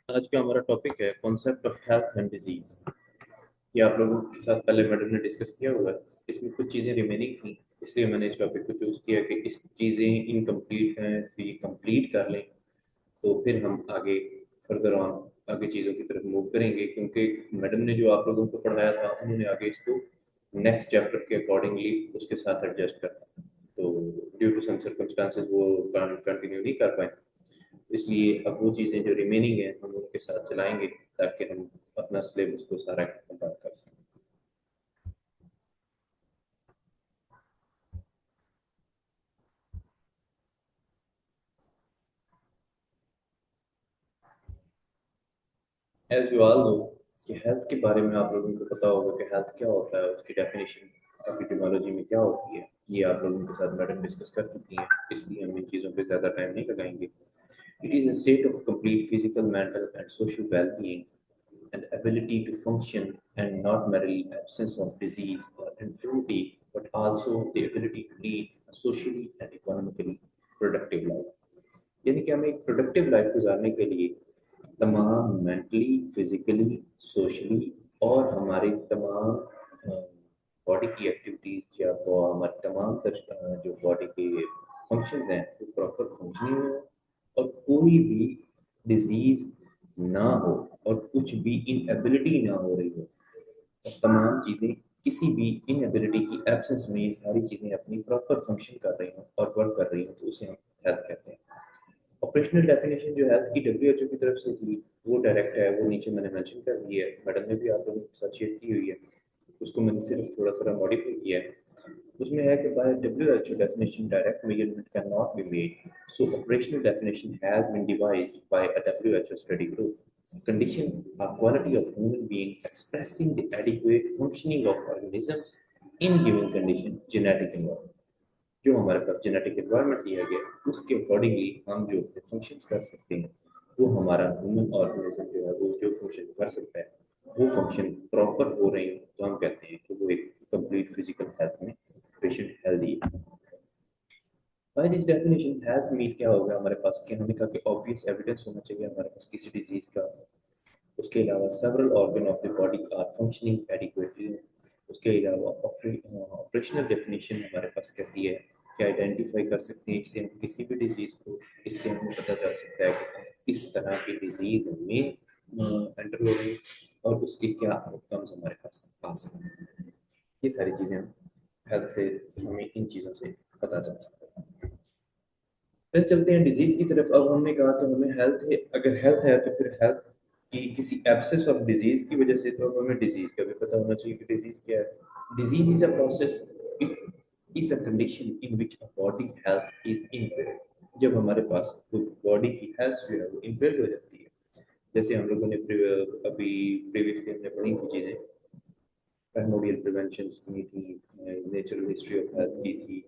आज का हमारा टॉपिक है concept of health and disease. ये आप लोगों के साथ पहले मैडम ने डिस्कस किया हुआ है। इसमें कुछ चीज़ें रिमेनिंग थी, इसलिए मैंने इस टॉपिक को चूज किया कि इस चीज़ें इनकम्प्लीट हैं तो ये कंप्लीट कर लें, तो फिर हम आगे फर्दर ऑन आगे चीज़ों की तरफ मूव करेंगे, क्योंकि मैडम ने जो आप लोगों को पढ़ाया था उन्होंने आगे इसको नेक्स्ट चैप्टर के अकॉर्डिंगली उसके साथ एडजस्ट करना, तो ड्यू टू सम सर्कमस्टांसेस वो कंटिन्यू नहीं कर पाए। इसलिए अब वो चीज़ें जो रिमेनिंग है हम उनके साथ चलाएंगे ताकि हम अपना सिलेबस को सारा कंप्लीट कर सकें। एज यू ऑल नो कि हेल्थ के बारे में आप लोगों को पता होगा कि हेल्थ क्या होता है, उसकी डेफिनेशन एपिडेमियोलॉजी में क्या होती है, ये आप लोगों के साथ मैडम डिस्कस कर चुकी हैं, इसलिए हम इन चीज़ों पे ज़्यादा टाइम नहीं लगाएंगे। It is a state of complete physical mental and social well being and ability to function, and not merely absence of disease or infirmity, but also the ability to lead a socially and economically productive life। यानी कि हमें एक productive life गुजारने के लिए तमाम mentally, physically, socially और हमारे तमाम बॉडी की एक्टिविटीज या वो हमारे तमाम जो बॉडी के फंक्शंस हैं वो प्रॉपर फंक्शनिंग में हो, और कोई भी डिजीज ना हो, और कुछ भी इनएबिलिटी ना हो रही हो, और तमाम चीज़ें किसी भी इनएबिलिटी की एब्सेंस में ये सारी चीज़ें अपनी प्रॉपर फंक्शन कर रही हों और वर्क कर रही हों, तो उसे हम हेल्थ कहते हैं। ऑपरेशनल डेफिनेशन जो हेल्थ की डब्ल्यूएचओ की तरफ से थी वो डायरेक्ट है, वो नीचे मैंने मेंशन कर दी है, मैडम ने भी आप लोगों के साथ शेयर की हुई है, उसको मैंने सिर्फ थोड़ा सा मॉडिफाई किया है। उसमें है कि by WHO definition direct measurement can not be made, so operational definition has been devised by a WHO study group condition or quality of human being expressing the adequate functioning of organisms in given condition genetic environment। जो हमारे पास genetic environment दिया गया उसके accordingly हम जो functions कर सकते हैं, वो हमारा ह्यूमन ऑर्गेनिज्म जो है वो जो फंक्शन कर सकता है, वो फंक्शन प्रॉपर हो रहे हैं, तो हम कहते हैं कि वो एक कंप्लीट फिजिकल हेल्थ में पेशेंट हेल्दी है। By this definition health means क्या होगा हमारे पास, कि हमने कहा कि ऑब्वियस एविडेंस होना चाहिए हमारे पास किसी डिजीज का। उसके अलावा several organ of the body are functioning adequately. उसके अलावा ऑपरेशनल डेफिनेशन हमारे पास कहती है कि आइडेंटिफाई कर सकते हैं इससे हम किसी भी डिजीज को, इससे हमें पता चल सकता है कि किस तरह की डिजीज में एंटर हो रही है और उसके क्या आउटकम्स हमारे पास आ सकते हैं। ये सारी चीज़ें हम हेल्थ से, हमें इन चीज़ों से पता चल सकता है। फिर चलते हैं डिजीज की तरफ। अब हमने कहा कि हमें हेल्थ है, अगर हेल्थ है तो फिर हेल्थ की किसी एब्सेंस ऑफ डिजीज की वजह से, तो अब हमें डिजीज का भी पता होना चाहिए कि डिजीज क्या है। Disease is a process, it is a condition in which a body health is impaired. जब हमारे पास बॉडी की हेल्थ जो है वो इम्पेयर्ड हो जाती है, जैसे हम लोगों ने अभी प्रीवियसली हमने पढ़ी थी चीजें, प्राइमोडियल प्रिवेंशन की थी, नेचुरल हिस्ट्री ऑफ हेल्थ की थी,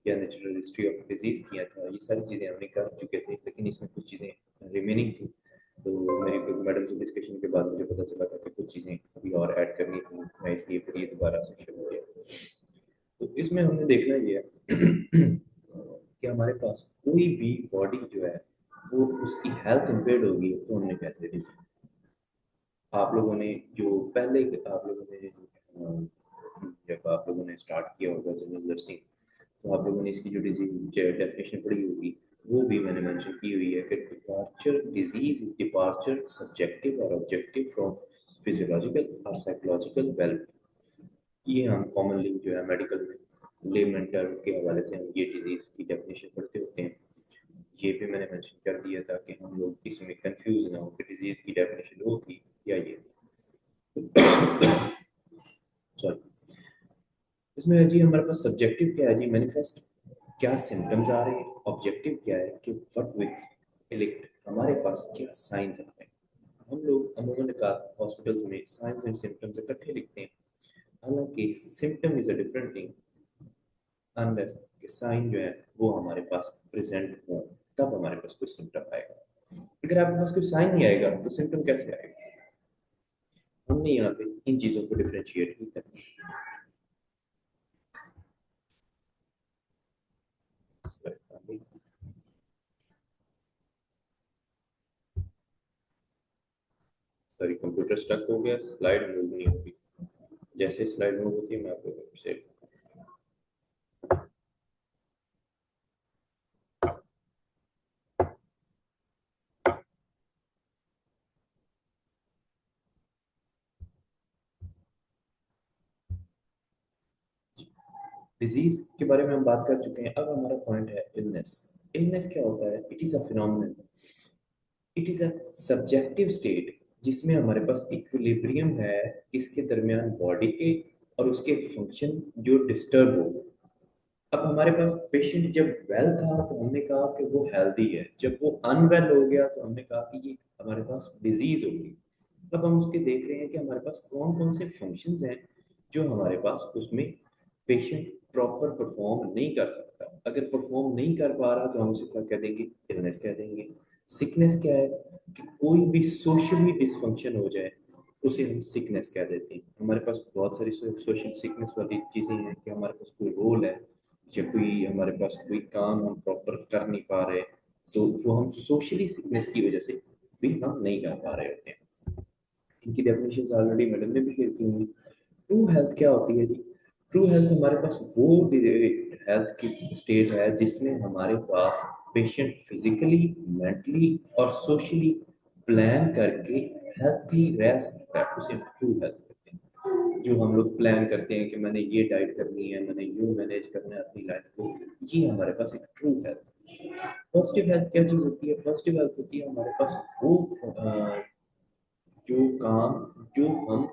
या नेचुरल हिस्ट्री ऑफ डिजीज किया था, ये सारी चीज़ें हमने कर चुके थे, लेकिन इसमें कुछ चीज़ें रिमेनिंग थी। तो मेरी मैडम से डिस्कशन के बाद मुझे पता चला था कि कुछ चीज़ें अभी और ऐड करनी थी, मैं इसलिए फिर ये दोबारा से शुरू किया। तो इसमें हमने देखना ये है कि हमारे पास कोई भी बॉडी जो है वो उसकी हेल्थ इम्पेयर्ड होगी तो हमने कहते हैं। आप लोगों ने जो पहले आप लोगों ने जब आप लोगों ने स्टार्ट किया होगा जनरल नर्सिंग, तो आप लोगों ने इसकी जो डिजीज डेफिनेशन पढ़ी होगी, वो भी मैंने मेंशन की हुई है कि departure disease is departure subjective और ऑब्जेक्टिव फ्रॉम फिजियोलॉजिकल और साइकोलॉजिकल वेल। ये हम कॉमनली जो है मेडिकल में लेमन टर्म के हवाले से हम ये डिजीज की डेफिनेशन पढ़ते होते हैं। ये भी मैंने मेंशन कर दिया था कि हम लोग इसमें कंफ्यूज ना हो कि डिजीज की डेफिनेशन वो थी या ये थी। सॉरी, इसमें है जी हमारे पास सब्जेक्टिव क्या है जी, मैनिफेस्ट क्या सिम्टम्स आ रहे हैं, ऑब्जेक्टिव क्या है कि व्हाट वी इलेक्ट, हमारे पास क्या साइंस आ रहे हैं। हम लोग अमूमन का हॉस्पिटल में साइंस एंड सिम्टम्स इकट्ठे लिखते हैं, हालांकि symptom is a different thing unless कि साइन जो है वो हमारे पास प्रेजेंट हो, तब हमारे पास कोई सिम्टम आएगा। अगर आपके पास कोई साइन नहीं आएगा तो सिम्टम कैसे आएगा। हमने यहाँ पे इन चीज़ों को डिफ्रेंशिएट नहीं करना। सॉरी, कंप्यूटर स्टक हो गया, स्लाइड मूव नहीं होगी। जैसे स्लाइड मूव होती है मैं आपको से डिजीज के बारे में हम बात कर चुके हैं। अब हमारा पॉइंट है इलनेस। इलनेस क्या होता है? It is a phenomenon, it is a subjective state जिसमें हमारे पास इक्विलिब्रियम है इसके दरमियान बॉडी के और उसके फंक्शन जो डिस्टर्ब हो। अब हमारे पास पेशेंट जब वेल था तो हमने कहा कि वो हेल्दी है, जब वो अनवेल हो गया तो हमने कहा कि ये हमारे पास डिजीज होगी। अब हम उसके देख रहे हैं कि हमारे पास कौन कौन से फंक्शंस हैं जो हमारे पास उसमें पेशेंट प्रॉपर परफॉर्म नहीं कर सकता। अगर परफॉर्म नहीं कर पा रहा तो हम उसे क्या कह देंगे? इलनेस कह देंगे। सिकनेस क्या है? कि कोई भी सोशली डिसफंक्शन हो जाए उसे हम सिकनेस कह देते हैं। हमारे पास बहुत सारी सोशल सिकनेस वाली चीजें हैं कि हमारे पास कोई रोल है या कोई हमारे पास कोई काम हम प्रॉपर कर नहीं पा रहे, तो वो हम सोशली सिकनेस की वजह से भी हम नहीं कर पा रहे होते हैं। इनकी डेफिनेशन ऑलरेडी मैडम ने भी लिखी हुई। ट्रू हेल्थ क्या होती है जी? ट्रू हेल्थ हमारे पास वो हेल्थ की स्टेट है जिसमें हमारे पास पेशेंट फिजिकली, मेंटली और सोशली प्लान करके हेल्थी रह सकता है, उसे ट्रू हेल्थ कहते हैं। जो हम लोग प्लान करते हैं कि मैंने ये डाइट करनी है, मैंने यूं मैनेज करना है अपनी लाइफ को, ये हमारे पास एक ट्रू हेल्थ। पॉजिटिव हेल्थ क्या चीज होती है? पॉजिटिव हेल्थ होती है हमारे पास वो जो काम जो हम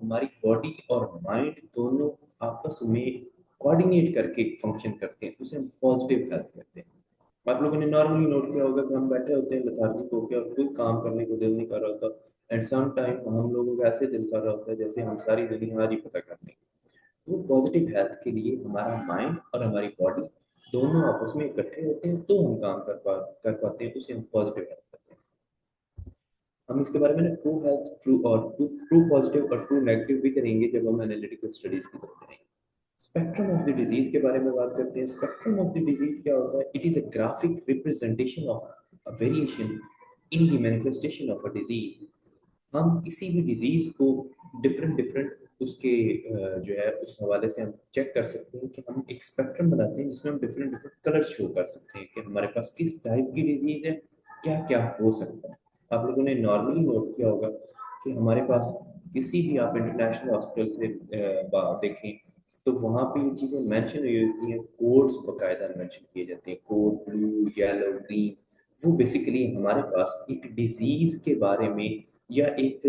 हमारी बॉडी और माइंड दोनों आपस में कोऑर्डिनेट करके फंक्शन करते हैं, उसे हम पॉजिटिव हेल्थ कहते हैं। आप लोगों ने नॉर्मली नोट किया होगा कि हम बैठे होते हैं लेथार्जिक होकर और कोई काम करने को दिल नहीं कर रहा होता, एंड सम टाइम हम लोगों का ऐसे दिल कर रहा होता है जैसे हम सारी दुनिया आज ही पता कर लें। तो पॉजिटिव हेल्थ के लिए हमारा माइंड और हमारी बॉडी दोनों आपस में इकट्ठे होते हैं तो हम काम कर पाते हैं, उसे हम पॉजिटिव हेल्थ कहते हैं। हम इसके बारे में ना ट्रू हेल्थ, ट्रू और ट्रू पॉजिटिव और ट्रू नेगेटिव भी करेंगे जब हम एनालिटिकल स्टडीज की तरफ जाएंगे। स्पेक्ट्रम ऑफ द डिजीज के बारे में बात करते हैं। स्पेक्ट्रम ऑफ द डिजीज क्या होता है? It is a graphic representation of a variation in the manifestation of a disease. हम किसी भी डिजीज को डिफरेंट डिफरेंट उसके जो है उस हवाले से हम चेक कर सकते हैं कि हम एक स्पेक्ट्रम बनाते हैं जिसमें हम डिफरेंट डिफरेंट कलर शो कर सकते हैं कि हमारे पास किस टाइप की डिजीज है, क्या क्या हो सकता है। आप लोगों ने नॉर्मली नोट किया होगा कि हमारे पास किसी भी आप इंटरनेशनल हॉस्पिटल से देखें तो वहाँ पे ये चीज़ें मेंशन हुई होती हैं, कोड्स बकायदा मेंशन किए जाते हैं, कोड ब्लू येलो ग्रीन। वो बेसिकली हमारे पास एक डिजीज के बारे में या एक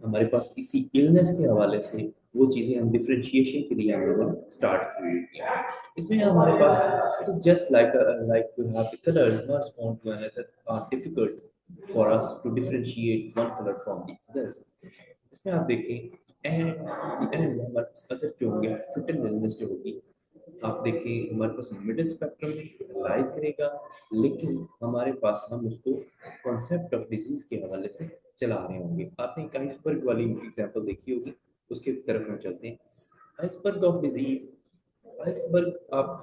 हमारे पास किसी इलनेस के हवाले से वो चीजें हम डिफरेंशिएशन के लिए हम लोगों ने स्टार्ट की हुई है। इसमें हमारे पास it is just like we have the colours merge on to another are difficult for us to differentiate one colour from the others. इसमें आप देखें एंड हमारे पास अदर जो होंगे फिटल इलनेस जो होगी, आप देखिए हमारे पास मिडिल स्पेक्ट्रम में लाइज करेगा, लेकिन हमारे पास हम उसको कॉन्सेप्ट ऑफ डिजीज के हवाले से चला रहे होंगे। आपने एक आइसबर्ग वाली एग्जांपल देखी होगी, उसके तरफ हम चलते हैं। Iceberg of disease. आइसबर्ग आप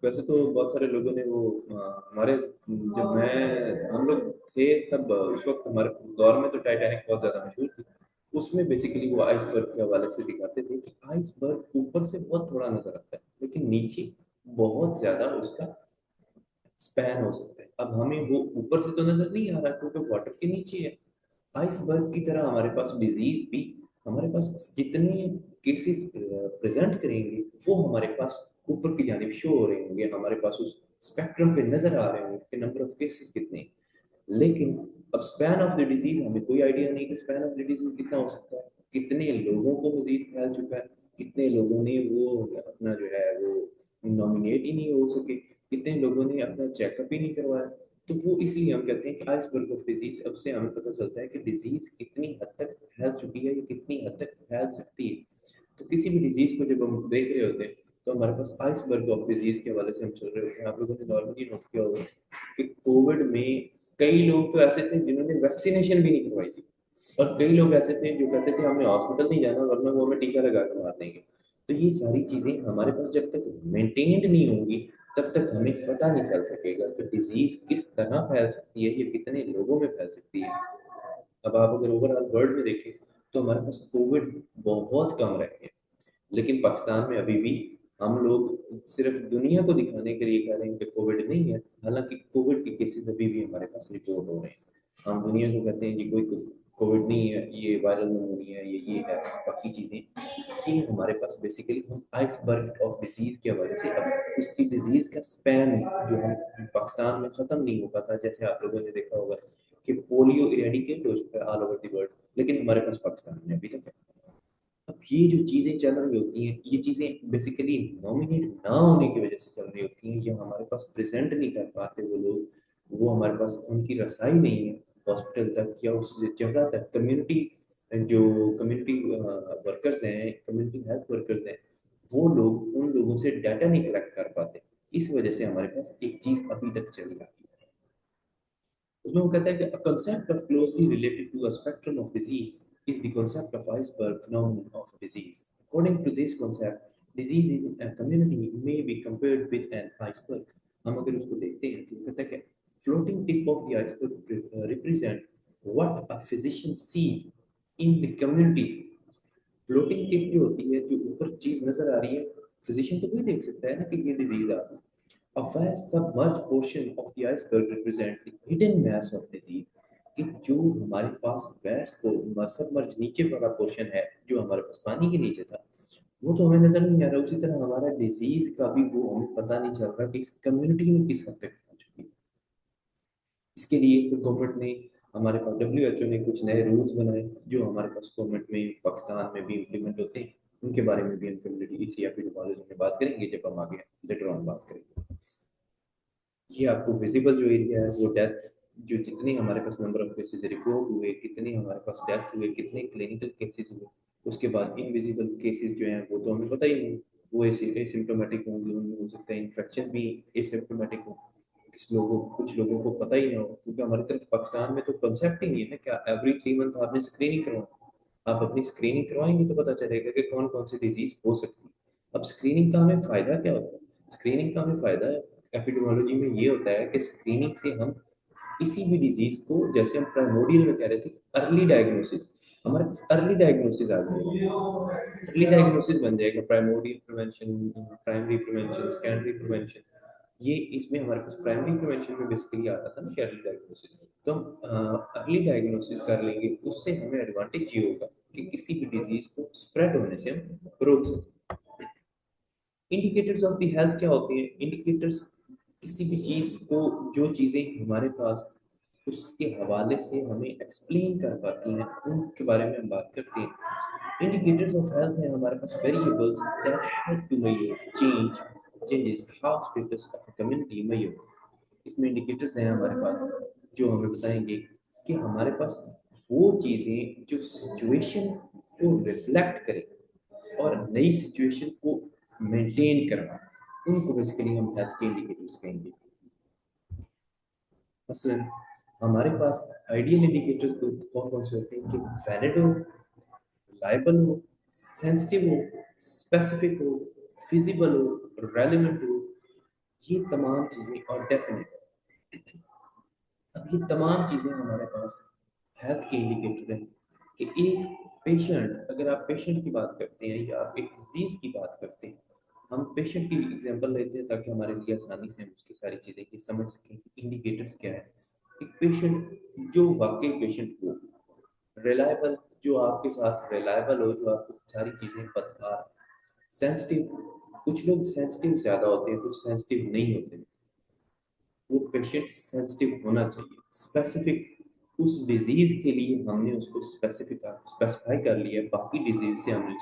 वैसे तो बहुत सारे लोगों ने वो हमारे जब मैं हम लोग थे तब उस वक्त हमारे दौर में तो टाइटैनिक बहुत ज्यादा मशहूर थी। उसमें बेसिकली वो आइसबर्ग के हवाले से दिखाते थे कि आइसबर्ग ऊपर से बहुत थोड़ा नजर आता है लेकिन नीचे बहुत ज्यादा उसका स्पैन हो सकता है। अब हमें वो ऊपर से तो नजर नहीं आ रहा क्योंकि वाटर के नीचे है। आइसबर्ग की तरह हमारे पास डिजीज भी हमारे पास जितने केसेस प्रेजेंट करेंगे वो हमारे पास ऊपर की जानिब शो हो रहे होंगे, हमारे पास उस स्पेक्ट्रम पे नजर आ रहे होंगे कि नंबर ऑफ केसेस कितने हैं। लेकिन अब स्पैन ऑफ द डिजीज हमें कोई आइडिया नहीं कि स्पैन ऑफ द डिजीज कितना हो सकता है, कितने लोगों को मजीद फैल चुका है, कितने लोगों ने वो अपना जो है वो नॉमिनेट ही नहीं हो सके, कितने लोगों ने अपना चेकअप ही नहीं करवाया। तो वो इसलिए हम कहते हैं कि आइसबर्ग ऑफ डिजीज। अब से हमें पता चलता है कि डिजीज कितनी हद तक फैल चुकी है या कितनी हद तक फैल सकती है। तो किसी भी डिजीज को जब हम देख रहे होते हैं तो हमारे पास आइसबर्ग ऑफ डिजीज के हवाले से हम चल रहे होते हैं। आप लोगों ने नॉर्मली नोट किया होगा कि कोविड में कई लोग तो ऐसे थे जिन्होंने वैक्सीनेशन भी नहीं करवाई थी, और कई लोग ऐसे थे जो कहते थे हमें हॉस्पिटल नहीं जाना वरना वो हमें टीका लगा कर मार देंगे। तो ये सारी चीजें हमारे पास जब तक मेंटेन्ड नहीं होंगी तब तक हमें पता नहीं चल सकेगा कि डिजीज किस तरह फैल सकती है या कितने लोगों में फैल सकती है। अब आप अगर ओवरऑल वर्ल्ड में देखें तो हमारे पास कोविड बहुत कम रह गए, लेकिन पाकिस्तान में अभी भी हम लोग सिर्फ दुनिया को दिखाने के लिए कह रहे हैं कि कोविड नहीं है, हालांकि कोविड के केसेस अभी भी हमारे पास रिपोर्ट हो रहे हैं। हम दुनिया को कहते हैं कि कोई कोविड नहीं है, ये वायरल निमोनिया है, ये है, बाकी चीज़ें, ये हमारे पास बेसिकली हम आइसबर्ग ऑफ डिजीज के हवाले से अब उसकी डिजीज का स्पैन जो हम पाकिस्तान में खत्म नहीं हो पाता, जैसे आप लोगों ने देखा होगा कि पोलियो इरेडिकेट हो चुका है ऑल ओवर द वर्ल्ड, लेकिन हमारे पास पाकिस्तान में अभी तक है। अब ये जो चीज़ें चल रही होती हैं, ये चीज़ें बेसिकली नॉमिनेट ना होने की वजह से चल रही होती हैं, या हमारे पास प्रेजेंट नहीं कर पाते वो लोग, वो हमारे पास उनकी रसाई नहीं है हॉस्पिटल तक या उस जगह तक। कम्युनिटी जो कम्युनिटी वर्कर्स हैं, कम्युनिटी हेल्थ वर्कर्स हैं, वो लोग उन लोगों से डाटा नहीं कलेक्ट कर पाते। इस वजह से हमारे पास एक चीज़ अभी तक चल रही है, उसमें वो कहता है कि a concept of closely related to a spectrum of disease is the concept of iceberg phenomenon of disease. According to this concept, disease in a community may be compared with an iceberg. हम अगर उसको देखते हैं तो कहता है कि floating tip of the iceberg represent what a physician sees in the community. Floating tip जो होती है, जो ऊपर चीज नजर आ रही है, फिजिशियन तो वही देख सकता है ना कि ये डिजीज आ रही है। A vast submerged portion of the iceberg represent the hidden mass of disease, कि जो हमारे पास वैस्ट सबमर्ज नीचे वाला पोर्शन है, जो हमारे पास पानी के नीचे था, वो तो हमें नजर नहीं आ रहा। उसी तरह हमारा डिजीज का भी वो हमें पता नहीं चल रहा कि इस कम्युनिटी में किस हद तक पहुंच चुकी है। इसके लिए गवर्नमेंट ने, हमारे पास WHO ने कुछ नए रूल्स बनाए जो हमारे पास गवर्नमेंट में पाकिस्तान में भी इम्प्लीमेंट होते हैं। उनके बारे में भी हम कम्युनिटी इसी एपिडेमियोलॉजी में बात करेंगे जब हम आगे लेटर ऑन बात करेंगे। ये आपको विजिबल जो एरिया है वो डेथ, जो जितने हमारे पास नंबर ऑफ केसेस रिपोर्ट हुए, कितने हमारे पास डेथ हुए, कितने क्लिनिकल केसेस हुए। उसके बाद इनविजिबल केसेस जो हैं वो तो हमें पता ही नहीं, वो एसिम्टोमेटिक होंगे, उनमें हो सकता है इन्फेक्शन भी एसिम्टोमेटिक हो, कुछ लोगों को पता ही ना हो, क्योंकि हमारी तरफ पाकिस्तान में तो कंसेप्ट ही नहीं है ना क्या एवरी 3 मंथ आपने स्क्रीनिंग करवाना। आप अपनी स्क्रीनिंग करवाएंगे तो पता चलेगा कि कौन कौन सी डिजीज हो सकती है। अब स्क्रीनिंग का हमें फायदा क्या होता है? स्क्रीनिंग का हमें फायदा एपिडेमियोलॉजी में ये होता है कि स्क्रीनिंग से हम किसी भी डिजीज को, जैसे हम प्राइमोडियल में कह रहे थे, अर्ली डायग्नोसिस, हमारे पास अर्ली डायग्नोसिस आ जाएगा, अर्ली डायग्नोसिस बन जाएगा, primordial prevention, primary prevention, secondary prevention. ये इसमें हमारे पास प्राइमरी प्रिवेंशन में बेसिकली आता था ना कि अर्ली डायग्नोसिस, तो हम अर्ली डायग्नोसिस कर लेंगे, उससे हमें एडवांटेज ये होगा कि किसी भी डिजीज को स्प्रेड होने से हम रोक सकते हैं। इंडिकेटर्स ऑफ द हेल्थ क्या होते हैं? इंडिकेटर्स किसी भी चीज को, जो चीजें हमारे पास उसके हवाले से हमें एक्सप्लेन कर पाती हैं, उनके बारे में हम बात करते हैं। इंडिकेटर्स ऑफ हेल्थ है हमारे पास variables that help to measure changes how status of community measure. इसमें इंडिकेटर्स हैं हमारे पास जो हमें बताएंगे कि हमारे पास वो चीजें जो सिचुएशन को रिफ्लेक्ट करें और नई सिचुएशन को मेंटेन करना, उनको बेसिकली हम हेल्थ के इंडिकेटर्स कहेंगे। मसलन हमारे पास आइडियल इंडिकेटर्स कौन कौन से होते हैं कि वैलिड हो, रिलायबल हो, सेंसिटिव हो, स्पेसिफिक हो, फिजिबल हो, रेलेवेंट हो, ये तमाम चीजें, और डेफिनेट। अब ये तमाम चीजें हमारे पास हेल्थ के इंडिकेटर हैं कि एक पेशेंट, अगर आप पेशेंट की बात करते हैं या आप एक डिजीज की बात करते हैं, हम पेशेंट की एग्जांपल लेते हैं ताकि हमारे लिए आसानी से हम उसकी सारी चीजें की समझ सकें कि इंडिकेटर्स क्या है। एक पेशेंट जो वाकई पेशेंट हो, रिलायबल, जो आपके साथ रिलायबल हो, जो आपको सारी चीजें बता, सेंसिटिव, कुछ लोग सेंसिटिव ज्यादा होते हैं, कुछ सेंसिटिव नहीं होते, वो पेशेंट सेंसिटिव होना चाहिए। स्पेसिफिक, उस डिजीज के लिए हमने उसको स्पेसिफाई कर लिया है, बाकी डिजीज से हमने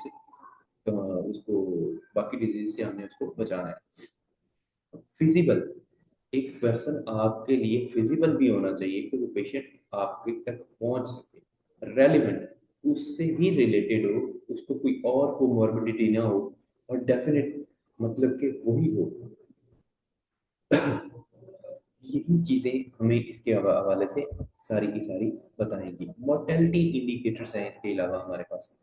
उसको बाकी डिजीज से हमने उसको बचाना है। फिजिबल, एक पर्सन आपके लिए फिजिबल भी होना चाहिए कि वो पेशेंट आपके तक पहुंच सके। रेलिवेंट, उससे ही रिलेटेड हो, उसको कोई और कोमोर्बिडिटी ना हो, और डेफिनेट मतलब कि वही हो। यही चीजें हमें इसके हवाले से सारी की सारी बताएंगी। मोर्टेलिटी इंडिकेटर्स हैं इसके अलावा हमारे पास,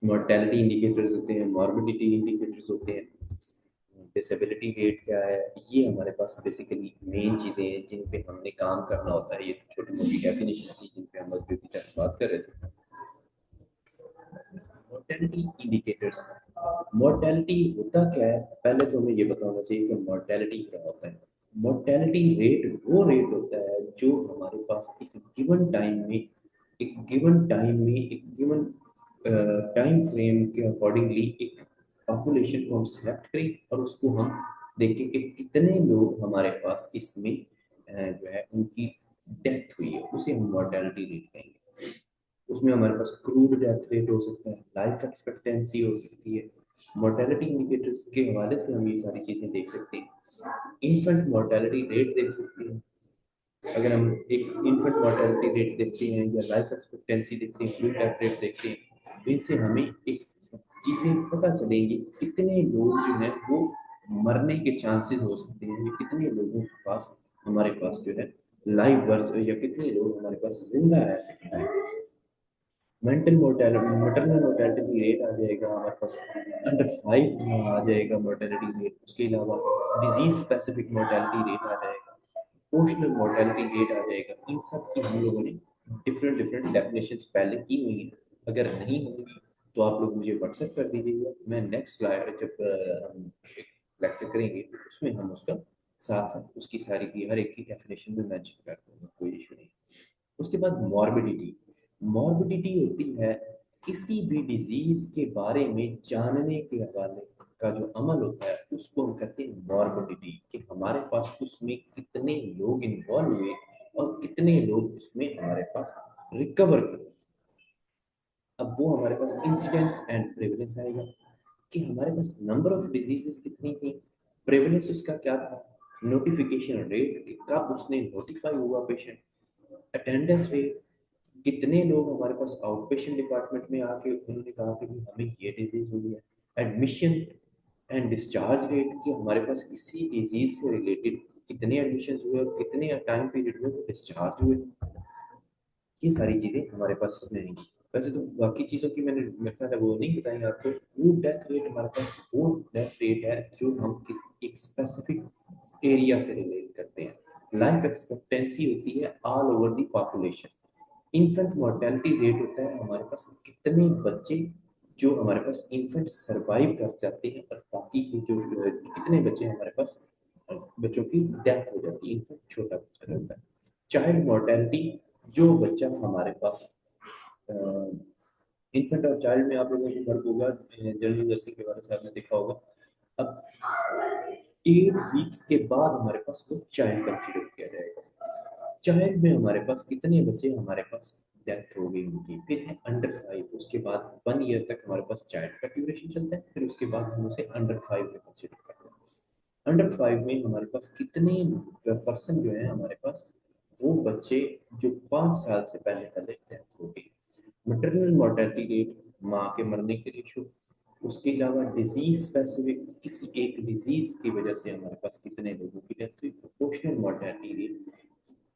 मोर्टेलिटी इंडिकेटर्स होते हैं, मॉर्बिडिटी इंडिकेटर्स होते हैं, डिसेबिलिटी रेट क्या है, ये हमारे पास बेसिकली मेन चीज़ें हैं जिन पे हमने काम करना होता है। ये छोटी मोटी डेफिनेशन थी जिन पे अहमद जो की तरह बात कर रहे थे, मोर्टेलिटी इंडिकेटर्स। मोर्टेलिटी होता क्या है, पहले तो हमें ये पता होना चाहिए कि मोर्टेलिटी क्या होता है। मोर्टेलिटी रेट वो रेट होता है जो हमारे पास एक गिवन टाइम में, एक गिवन टाइम फ्रेम के अकॉर्डिंगली एक पॉपुलेशन को हम सिलेक्ट करें और उसको हम देखें कि कितने लोग हमारे पास इसमें जो है उनकी डेथ हुई है, उसे हम मोर्टेलिटी रेट कहेंगे। उसमें हमारे पास क्रूड डेथ रेट हो सकता है, लाइफ एक्सपेक्टेंसी हो सकती है। मोर्टेलिटी इंडिकेटर्स के हवाले से हम ये सारी चीजें देख सकते हैं। इन्फेंट मोर्टेलिटी रेट देख सकते हैं, अगर हम एक इन्फेंट मोर्टेलिटी रेट देखते हैं या लाइफ एक्सपेक्टेंसी देखते हैं, क्रूड डेथ रेट देखते हैं, तो इनसे हमें एक चीजें पता चलेंगी कितने लोग जो है वो मरने के चांसेस हो सकते हैं, या कितने लोगों के पास हमारे पास जो है लाइव वर्ष, या कितने लोग हमारे पास जिंदा रह सकते हैं। Mental mortality, maternal mortality rate आ जाएगा हमारे पास, अंडर 5 आ जाएगा मोर्टेलिटी रेट। उसके अलावा डिजीज स्पेसिफिक मोर्टेलिटी रेट आ जाएगा, पोस्टल मोर्टेलिटी रेट आ जाएगा। इन सब की हम लोगों ने डिफरेंट डिफरेंट डेफिनेशंस पहले की हुई हैं, अगर नहीं होंगी तो आप लोग मुझे व्हाट्सएप कर दीजिएगा। मैं नेक्स्ट स्लाइड जब हम लेक्चर करेंगे तो उसमें हम उसका साथ साथ उसकी सारी की हर एक की डेफिनेशन भी मेंशन कर दूंगा, कोई इशू नहीं। उसके बाद मॉर्बिडिटी। मॉर्बिडिटी होती है किसी भी डिजीज के बारे में जानने के हवाले का जो अमल होता है, उसको हम कहते हैं मॉर्बिडिटी, कि हमारे पास उसमें कितने लोग इन्वॉल्व हुए और कितने लोग उसमें हमारे पास रिकवर हुए। अब वो हमारे पास इंसिडेंस एंड प्रेवलेंस आएगा कि हमारे पास नंबर ऑफ डिजीजेस कितनी थी, प्रेवलेंस उसका क्या था, नोटिफिकेशन रेट कि कब उसने नोटिफाई हुआ पेशेंट, अटेंडेंस रेट, कितने लोग हमारे पास आउट पेशेंट डिपार्टमेंट में आके उन्होंने कहा कि भी हमें ये डिजीज हुई है, एडमिशन एंड डिस्चार्ज रेट कि हमारे पास किसी डिजीज से रिलेटेड कितने एडमिशन हुए और कितने टाइम पीरियड में वो डिस्चार्ज हुए। ये सारी चीजें हमारे पास इसमें आएंगी। वैसे तो बाकी चीजों की मैंने मेरे ख्याल है वो नहीं बताई आपको। वो डेथ रेट हमारे पास वो डेथ रेट है जो हम किसी एक स्पेसिफिक एरिया से रिलेट करते हैं। लाइफ एक्सपेक्टेंसी होती है all over the population. Infant mortality rate होता है हमारे पास कितने बच्चे जो हमारे पास इन्फेंट सरवाइव कर जाते हैं, और बाकी के जो कितने बच्चे हमारे पास बच्चों की डेथ हो जाती है, इन्फेंट छोटा बच्चा रहता है। चाइल्ड मोर्टेलिटी, जो बच्चा हमारे पास इन्फेंट और चाइल्ड में आप लोगों को फर्क होगा, जनरल नर्सिंग के बारे में आपने देखा होगा। अब 8 वीक्स के बाद हमारे पास वो चाइल्ड कंसीडर किया जाएगा। चाइल्ड में हमारे पास कितने बच्चे हमारे पास डेथ हो गई उनकी, फिर है अंडर 5, उसके बाद 1 ईयर तक हमारे पास चाइल्ड का ड्यूरेशन चलता है, फिर उसके बाद हम उसे अंडर 5 में कंसीडर करते हैं। अंडर 5 में हमारे पास कितने पर्सन जो है हमारे पास वो बच्चे जो 5 साल से पहले पहले डेथ हो गई। मैटरनल मोर्टेलिटी रेट, माँ के मरने के रेशो। उसके अलावा डिजीज स्पेसिफिक, किसी एक डिजीज की वजह से हमारे पास कितने लोगों की डेथ हुई। प्रोपोर्शनल मोर्टेलिटी रेट,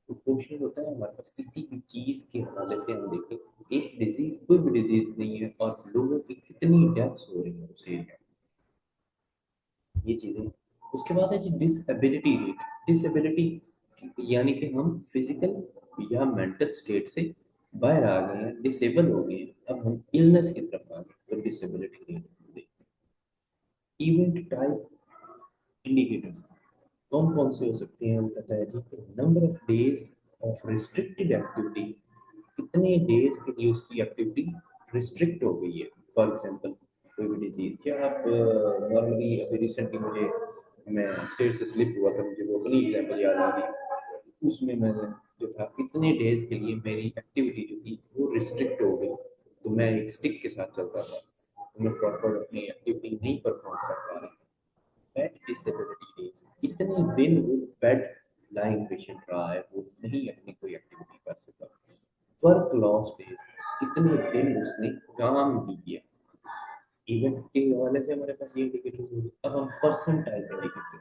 प्रोपोर्शनल होता है हमारे पास किसी भी चीज के हवाले से हम देखें, एक डिजीज कोई भी डिजीज नहीं है और लोगों की कितनी डेथ्स हो रही है उस एरिया, ये चीजें। उसके बाद है जी डिसेबिलिटी रेट। डिसेबिलिटी यानी कि हम फिजिकल या मेंटल स्टेट से बाहर आ गए हैं, डिसेबल हो गए हैं, अब हम इलनेस की तरफ आ गए, तो disability rate. Event type indicators कौन कौन से हो सकते हैं, हम कहता है जी कि number of days of restricted activity, कितने डेज के लिए उसकी एक्टिविटी रिस्ट्रिक्ट हो गई है। फॉर एग्जांपल कोई भी डिजीज, या आप नॉर्मली अभी रिसेंटली मुझे, मैं स्टेट से स्लिप हुआ था, मुझे वो अपनी एग्जांपल याद आ गई। उसमें मैंने जो था कितने डेज के लिए मेरी एक्टिविटी जो थी वो रिस्ट्रिक्ट हो गई, तो मैं एक स्टिक के साथ चलता था, तो मैं प्रॉपर अपनी एक्टिविटी नहीं परफॉर्म कर पा रहा। बेड डिसेबिलिटी डेज, कितने दिन वो बेड लाइंग पेशेंट रहा है, वो नहीं अपनी कोई एक्टिविटी कर सका। वर्क लॉस डेज, कितने दिन उसने काम नहीं किया। इवेंट के हवाले से हमारे पास ये इंडिकेटर होगी। अब हम person type indicator,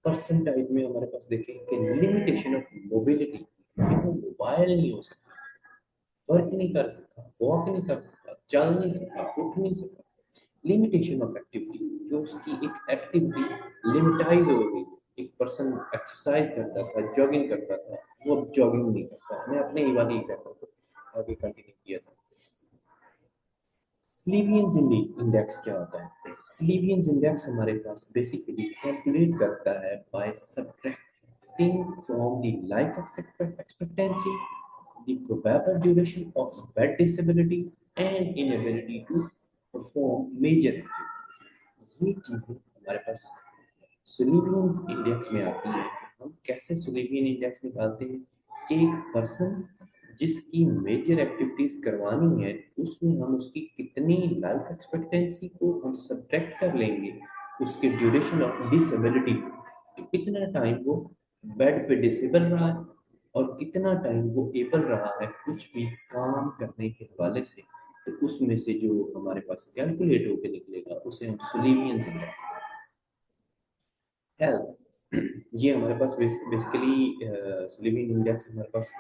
person type में हमारे पास देखें कि लिमिटेशन ऑफ मोबिलिटी, वो मोबाइल नहीं हो सकता, वर्क नहीं कर सकता, वॉक नहीं कर सकता, चल नहीं सकता, उठ नहीं सकता। लिमिटेशन ऑफ एक्टिविटी, जो उसकी एक एक्टिविटी लिमिटाइज हो गई। एक पर्सन एक्सरसाइज करता था, जॉगिंग करता था, वो अब जॉगिंग नहीं करता। मैं अपने ही वाली एग्जाम्पल को आगे कंटिन्यू किया था। स्लीवियंस इंडेक्स क्या होता है? स्लीवियंस इंडेक्स हमारे पास बेसिकली कैलकुलेट करता है by subtracting from the life expectancy the probable duration of bed disability and inability to perform major activities। ये चीजें हमारे पास सुलिवियन इंडेक्स में आती है कि हम कैसे सुलिवियन इंडेक्स निकालते हैं कि एक पर्सन जिसकी मेजर एक्टिविटीज करवानी है उसमें हम उसकी कितनी लाइफ एक्सपेक्टेंसी को हम सब्ट्रैक्ट कर लेंगे उसके ड्यूरेशन ऑफ डिसेबिलिटी, कितना टाइम वो बेड पे डिसेबल रहा है और कितना टाइम वो एबल रहा है कुछ भी काम करने के हवाले से, तो उसमें से जो हमारे पास कैलकुलेट होकर निकलेगा उसे हम सुलिवियन इंडेक्स। हेल्थ, ये हमारे पास बेसिकली सुलिवियन इंडेक्स हमारे पास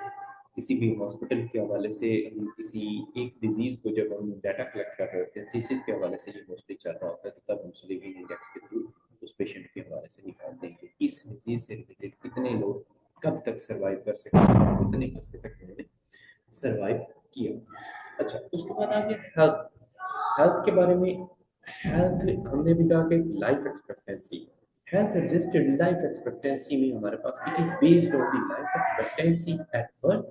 किसी भी हॉस्पिटल के हवाले से हम किसी एक डिजीज को जब हम डाटा कलेक्ट कर रहे होते हैं थीसिस के हवाले से ये मोस्टली चल रहा होता है, तो तब हम सुलिवियन इंडेक्स के थ्रू उस पेशेंट के हवाले से निकालते हैं कि इस डिजीज से रिलेटेड कितने लोग कब तक सर्वाइव कर सकते हैं, कितने अर्से तक उन्होंने सर्वाइव किया। अच्छा, उसके बाद आ गया हेल्थ। हेल्थ के बारे में, हेल्थ हमने भी कहा कि life expectancy, health adjusted life expectancy में हमारे पास it is based on the life expectancy at birth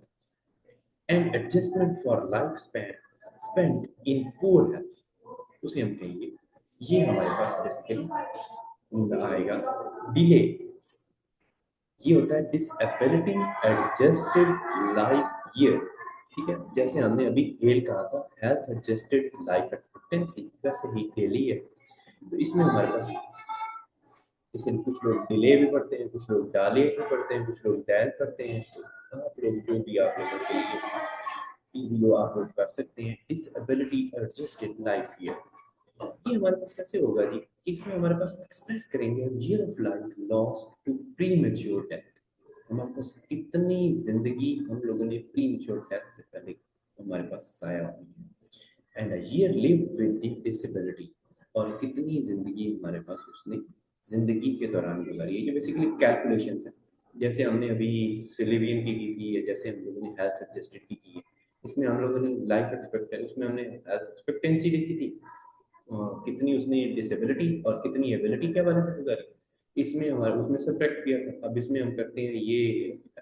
and adjustment for life span spend in poor health, उसे हम कहेंगे। ये हमारे पास बेसिकली आएगा डिले, ये होता है डिसएबिलिटी एडजस्टेड लाइफ ईयर। ठीक है, जैसे हमने अभी हेल कहा था हेल्थ एडजस्टेड लाइफ एक्सपेक्टेंसी, वैसे ही डेली है। तो इसमें हमारे पास इसे कुछ लोग डिले भी पढ़ते हैं, कुछ लोग डाले भी पढ़ते हैं, कुछ लोग डैल पढ़ते हैं, तो आप लोग जो भी आप लोगों के लिए इजी हो आप लोग कर सकते हैं। डिसएबिलिटी एडजस्टेड लाइफ ईयर, ये हमारे पास कैसे होगा जी कि इसमें हमारे पास एक्सप्रेस करेंगे year of life lost to premature death, हमारे पास कितनी जिंदगी हम लोगों ने प्री मैच्योर डेथ से पहले हमारे पास जाया हुई है, and a year lived with the disability, और कितनी जिंदगी हमारे पास उसने जिंदगी के दौरान गुजारी है। ये बेसिकली कैलकुलेशंस है, जैसे हमने अभी सिलिवियन की थी या जैसे हम लोगों ने हेल्थ एडजस्टेड की है। इसमें हम लोगों ने लाइफ एक्सपेक्टेंसी, उसमें हमने हेल्थ एक्सपेक्टेंसी देखी थी, कितनी उसने डिसेबिलिटी और कितनी एबिलिटी के हवाले से गुजारी, इसमें हमारे उसमें सब्ट्रैक्ट किया था। अब इसमें हम करते हैं ये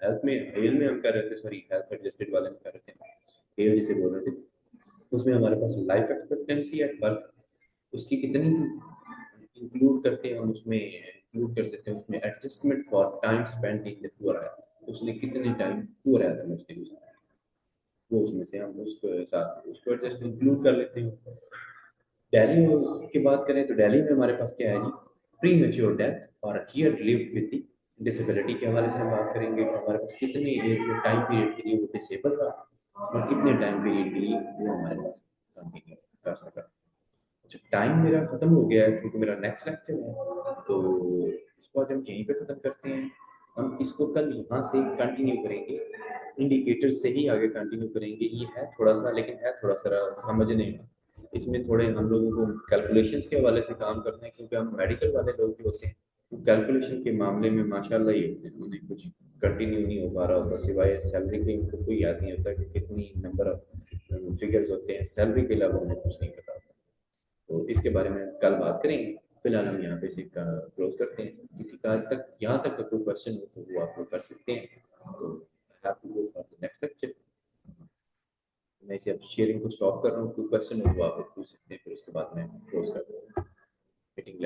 हेल्थ में, हेल में हम कर रहे थे, सॉरी हेल्थ एडजस्टेड वाले में कर रहे थे, हेल जिसे बोल रहे थे, उसमें हमारे पास लाइफ एक्सपेक्टेंसी एट बर्थ उसकी कितनी इंक्लूड करते हैं हम, उसमें इंक्लूड कर देते हैं उसमें adjustment for time spent in the poor health, उसने कितने टाइम पुअर हेल्थ में उसने गुजारा, वो उसमें से हम उसको साथ उसको एडजस्ट इंक्लूड कर लेते हैं। दिल्ली की बात करें तो दिल्ली में हमारे पास क्या है जी, प्री मेच्योर डेथ और year lived with the disability के हवाले से हम बात करेंगे कि हमारे पास कितने एज टाइम पीरियड के लिए वो डिसेबल रहा और कितने टाइम पीरियड के लिए वो हमारे पास कंटिन्यू कर सका। अच्छा, टाइम मेरा खत्म हो गया है क्योंकि मेरा नेक्स्ट लेक्चर है, तो इसको आज हम यहीं पे खत्म करते हैं। हम इसको कल यहाँ से कंटिन्यू करेंगे, इंडिकेटर से ही आगे कंटिन्यू करेंगे। ये है थोड़ा सा, लेकिन है थोड़ा सा समझने में, इसमें थोड़े हम लोगों को कैलकुलेशंस के हवाले से काम करना है क्योंकि हम मेडिकल वाले लोग भी होते हैं, तो कैलकुलेशन के मामले में माशाल्लाह ही होते हैं, उन्हें कुछ कंटिन्यू नहीं हो पा रहा होता, सिवाय सैलरी के उनको कोई याद नहीं होता कि कितनी नंबर ऑफ फिगर्स होते हैं, सैलरी के अलावा उन्हें कुछ नहीं पता होता। तो इसके बारे में कल बात करेंगे। फिलहाल हम यहाँ पे इसे क्लोज करते हैं। किसी का तक यहाँ तक का कोई क्वेश्चन हो तो वो आप लोग कर सकते हैं, तो have to go for the next lecture. मैं इसे अब शेयरिंग को स्टॉप कर रहा हूँ, कोई क्वेश्चन हो तो आप लोग पूछ सकते हैं, फिर उसके बाद मैं क्लोज कर दूँगा मीटिंग।